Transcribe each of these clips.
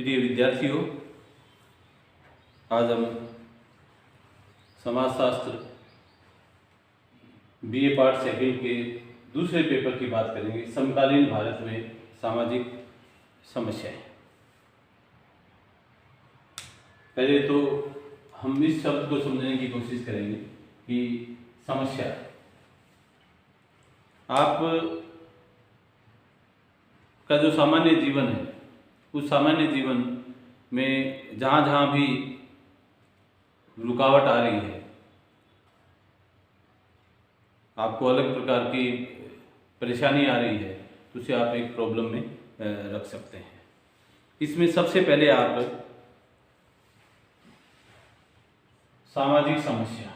प्रिय विद्यार्थियों, आज हम समाजशास्त्र बीए पार्ट सेकंड के दूसरे पेपर की बात करेंगे। समकालीन भारत में सामाजिक समस्याएं। पहले तो हम इस शब्द को समझने की कोशिश करेंगे कि समस्या, आप का जो सामान्य जीवन है, उस सामान्य जीवन में जहाँ जहाँ भी रुकावट आ रही है, आपको अलग प्रकार की परेशानी आ रही है, तो उसे आप एक प्रॉब्लम में रख सकते हैं। इसमें सबसे पहले आप सामाजिक समस्या,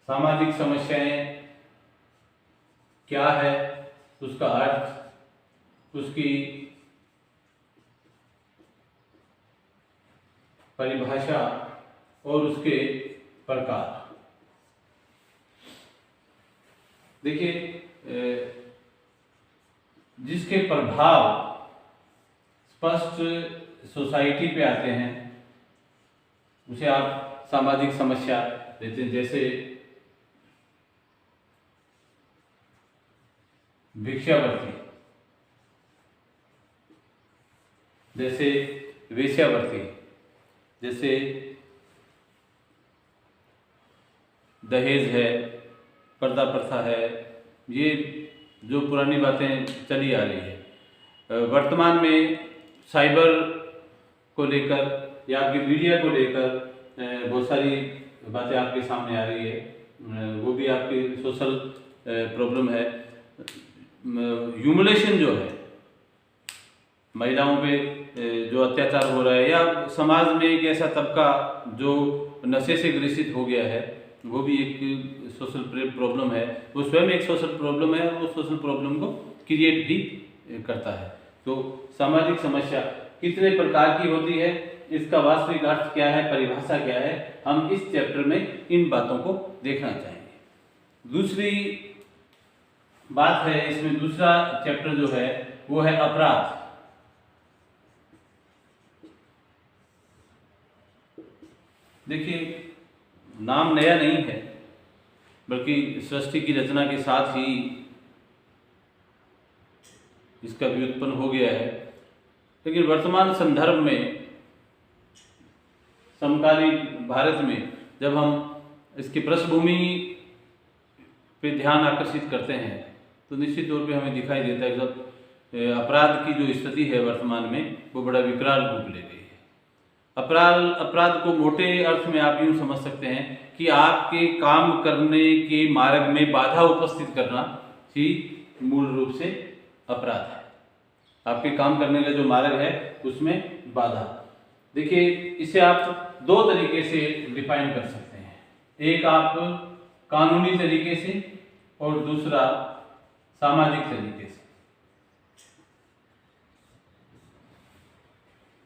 सामाजिक समस्याएं क्या है, उसका अर्थ, उसकी परिभाषा और उसके प्रकार। देखिए, जिसके प्रभाव स्पष्ट सोसाइटी पे आते हैं उसे आप सामाजिक समस्या देते हैं। जैसे भिक्षावृत्ति, जैसे वेश्यावृत्ति, जैसे दहेज है, पर्दा प्रथा है, ये जो पुरानी बातें चली आ रही है। वर्तमान में साइबर को लेकर या आपकी मीडिया को लेकर बहुत सारी बातें आपके सामने आ रही है। वो भी आपकी सोशल प्रॉब्लम है। ह्यूमिलेशन जो है, महिलाओं पे जो अत्याचार हो रहा है, या समाज में एक ऐसा तबका जो नशे से ग्रसित हो गया है, वो भी एक सोशल प्रॉब्लम है। वो स्वयं एक सोशल प्रॉब्लम है और वो सोशल प्रॉब्लम को क्रिएट भी करता है। तो सामाजिक समस्या कितने प्रकार की होती है, इसका वास्तविक अर्थ क्या है, परिभाषा क्या है, हम इस चैप्टर में इन बातों को देखना चाहेंगे। दूसरी बात है, इसमें दूसरा चैप्टर जो है वो है अपराध। देखिए, नाम नया नहीं है, बल्कि सृष्टि की रचना के साथ ही इसका व्युत्पन्न हो गया है। लेकिन वर्तमान संदर्भ में, समकालीन भारत में, जब हम इसकी पृष्ठभूमि पे ध्यान आकर्षित करते हैं तो निश्चित तौर पे हमें दिखाई देता है कि अपराध की जो स्थिति है वर्तमान में, वो बड़ा विकराल रूप ले गई है। अपराध को मोटे अर्थ में आप यूँ समझ सकते हैं कि आपके काम करने के मार्ग में बाधा उपस्थित करना ही मूल रूप से अपराध है। आपके काम करने का जो मार्ग है उसमें बाधा। देखिए, इसे आप दो तरीके से डिफाइन कर सकते हैं। एक आप कानूनी तरीके से और दूसरा सामाजिक तरीके से।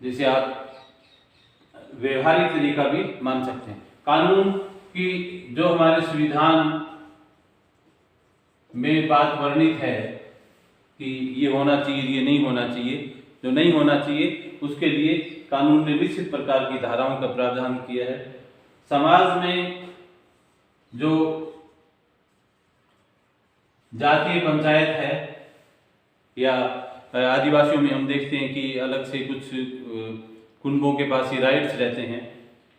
जैसे आप व्यवहारिक तरीका भी मान सकते हैं। कानून की जो हमारे संविधान में बात वर्णित है कि ये होना चाहिए, ये नहीं होना चाहिए, जो नहीं होना चाहिए उसके लिए कानून ने निश्चित प्रकार की धाराओं का प्रावधान किया है। समाज में जो जातीय पंचायत है, या आदिवासियों में हम देखते हैं कि अलग से कुछ कुनबों के पास ये राइट्स रहते हैं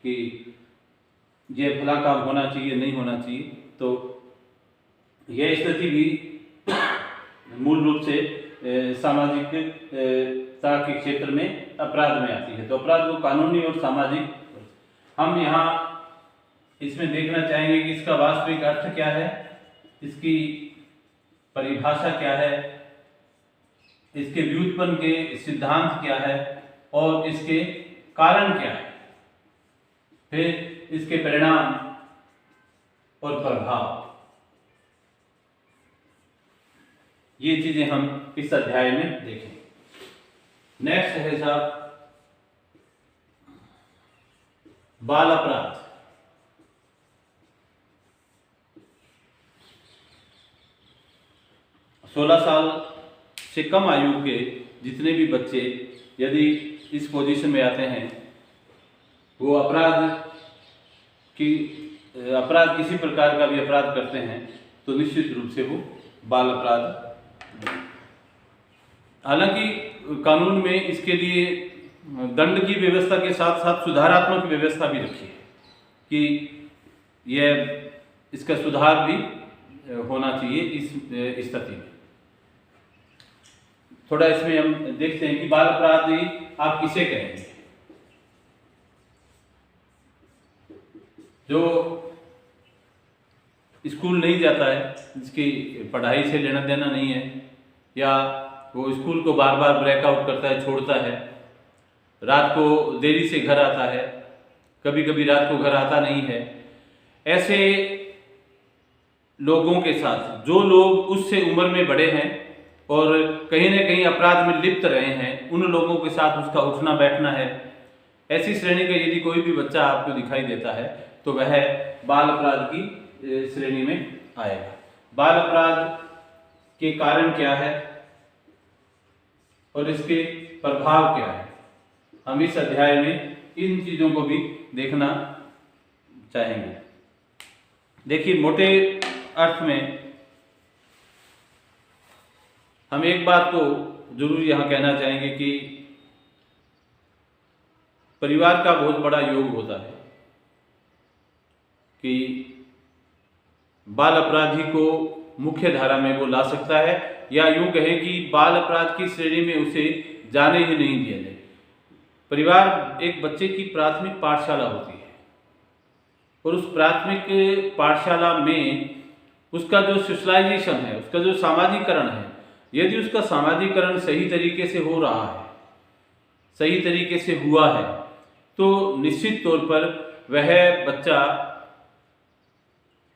कि ये फला काम होना चाहिए, नहीं होना चाहिए। तो यह स्थिति भी मूल रूप से सामाजिकता के क्षेत्र में अपराध में आती है। तो अपराध को कानूनी और सामाजिक हम यहाँ इसमें देखना चाहेंगे कि इसका वास्तविक अर्थ क्या है, इसकी परिभाषा क्या है, इसके व्युत्पन्न के सिद्धांत क्या है और इसके कारण क्या है, फिर इसके परिणाम और प्रभाव। ये चीजें हम इस अध्याय में देखेंगे। नेक्स्ट है साहब बाल अपराध। 16 साल से कम आयु के जितने भी बच्चे यदि इस पोजीशन में आते हैं, वो किसी प्रकार का भी अपराध करते हैं, तो निश्चित रूप से वो बाल अपराध। हालांकि कानून में इसके लिए दंड की व्यवस्था के साथ साथ सुधारात्मक व्यवस्था भी रखी है कि इसका सुधार भी होना चाहिए इस स्थिति में। थोड़ा इसमें हम देखते हैं कि बाल अपराधी आप किसे कहेंगे। जो स्कूल नहीं जाता है, जिसकी पढ़ाई से लेना देना नहीं है, या वो स्कूल को बार बार ब्रेकआउट करता है, छोड़ता है, रात को देरी से घर आता है, कभी कभी रात को घर आता नहीं है, ऐसे लोगों के साथ जो लोग उससे उम्र में बड़े हैं और कहीं न कहीं अपराध में लिप्त रहे हैं, उन लोगों के साथ उसका उठना बैठना है। ऐसी श्रेणी का यदि कोई भी बच्चा आपको दिखाई देता है तो वह बाल अपराध की श्रेणी में आएगा। बाल अपराध के कारण क्या है और इसके प्रभाव क्या है, हम इस अध्याय में इन चीजों को भी देखना चाहेंगे। देखिए, मोटे अर्थ में हम एक बात को जरूर यहाँ कहना चाहेंगे कि परिवार का बहुत बड़ा योग होता है कि बाल अपराधी को मुख्य धारा में वो ला सकता है, या यूं कहें कि बाल अपराध की श्रेणी में उसे जाने ही नहीं दिया जाए। परिवार एक बच्चे की प्राथमिक पाठशाला होती है और उस प्राथमिक पाठशाला में उसका जो सोशलाइजेशन है, उसका जो सामाजिकरण है, यदि उसका सामाजिकरण सही तरीके से हो रहा है, सही तरीके से हुआ है, तो निश्चित तौर पर वह बच्चा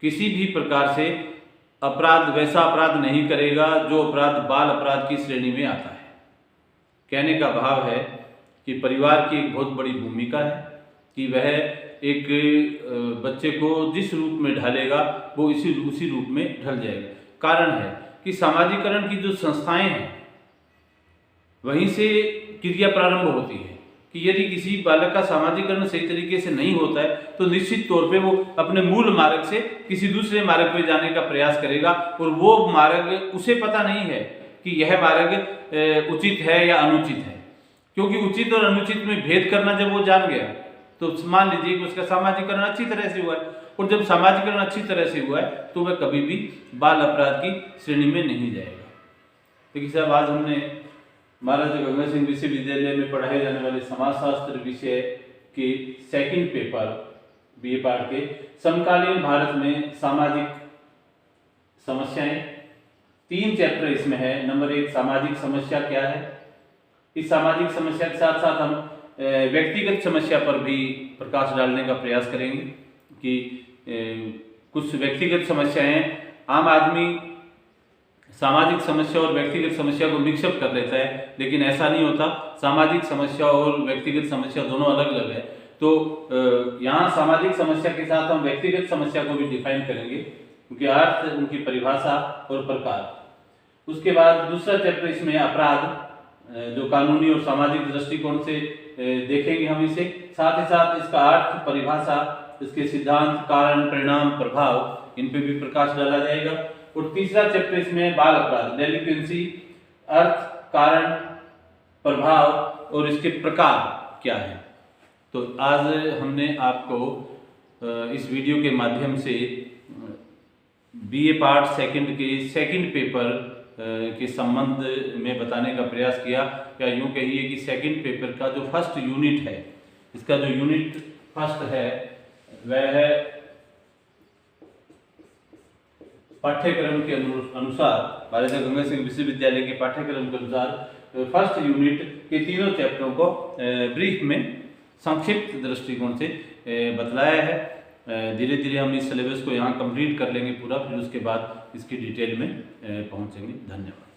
किसी भी प्रकार से वैसा अपराध नहीं करेगा जो अपराध बाल अपराध की श्रेणी में आता है। कहने का भाव है कि परिवार की एक बहुत बड़ी भूमिका है कि वह एक बच्चे को जिस रूप में ढालेगा वो उसी रूप में ढल जाएगा। कारण है कि सामाजिकरण की जो संस्थाएं हैं वहीं से क्रिया प्रारंभ होती है कि यदि किसी बालक का सामाजिकरण सही तरीके से नहीं होता है तो निश्चित तौर पे वो अपने मूल मार्ग से किसी दूसरे मार्ग पे जाने का प्रयास करेगा, और वो मार्ग उसे पता नहीं है कि यह मार्ग उचित है या अनुचित है। क्योंकि उचित और अनुचित में भेद करना जब वो जान गया तो मान लीजिए कि उसका सामाजिकरण अच्छी तरह से हुआ है, और जब सामाजिकरण अच्छी तरह से हुआ है तो वह कभी भी बाल अपराध की श्रेणी में नहीं जाएगा। देखिए साहब, आज हमने महाराजा गंगा सिंह विश्वविद्यालय में पढ़ाए जाने वाले समाजशास्त्र विषय के सेकंड पेपर बीए पार्ट के समकालीन भारत में सामाजिक समस्याएं, 3 चैप्टर इसमें है। नंबर 1 सामाजिक समस्या क्या है। इस सामाजिक समस्या के साथ साथ हम व्यक्तिगत समस्या पर भी प्रकाश डालने का प्रयास करेंगे कि कुछ व्यक्तिगत समस्याएं, आम आदमी सामाजिक समस्या और व्यक्तिगत समस्या को मिक्सअप कर लेता है, लेकिन ऐसा नहीं होता। सामाजिक समस्या और व्यक्तिगत समस्या दोनों अलग अलग है। तो यहाँ सामाजिक समस्या के साथ हम व्यक्तिगत समस्या को भी डिफाइन करेंगे, क्योंकि अर्थ, उनकी परिभाषा और प्रकार। उसके बाद दूसरा चैप्टर इसमें अपराध, जो कानूनी और सामाजिक दृष्टिकोण से देखेंगे हम इसे, साथ ही साथ इसका अर्थ, परिभाषा, इसके सिद्धांत, कारण, परिणाम, प्रभाव, इन पे भी प्रकाश डाला जाएगा। और तीसरा चैप्टर इसमें बाल अपराध, डेलिक्वेंसी, अर्थ, कारण, प्रभाव और इसके प्रकार क्या है। तो आज हमने आपको इस वीडियो के माध्यम से बीए पार्ट सेकंड के सेकंड पेपर के संबंध में बताने का प्रयास किया, या यूं कहिए कि सेकंड पेपर का जो फर्स्ट यूनिट है, इसका जो यूनिट फर्स्ट है वह है पाठ्यक्रम के अनुसार, महाराजा गंगा सिंह विश्वविद्यालय के पाठ्यक्रम के अनुसार फर्स्ट यूनिट के तीनों चैप्टरों को ब्रीफ में संक्षिप्त दृष्टिकोण से बतलाया है। धीरे धीरे हम इस सिलेबस को यहाँ कंप्लीट कर लेंगे पूरा, फिर उसके बाद इसकी डिटेल में पहुँचेंगे। धन्यवाद।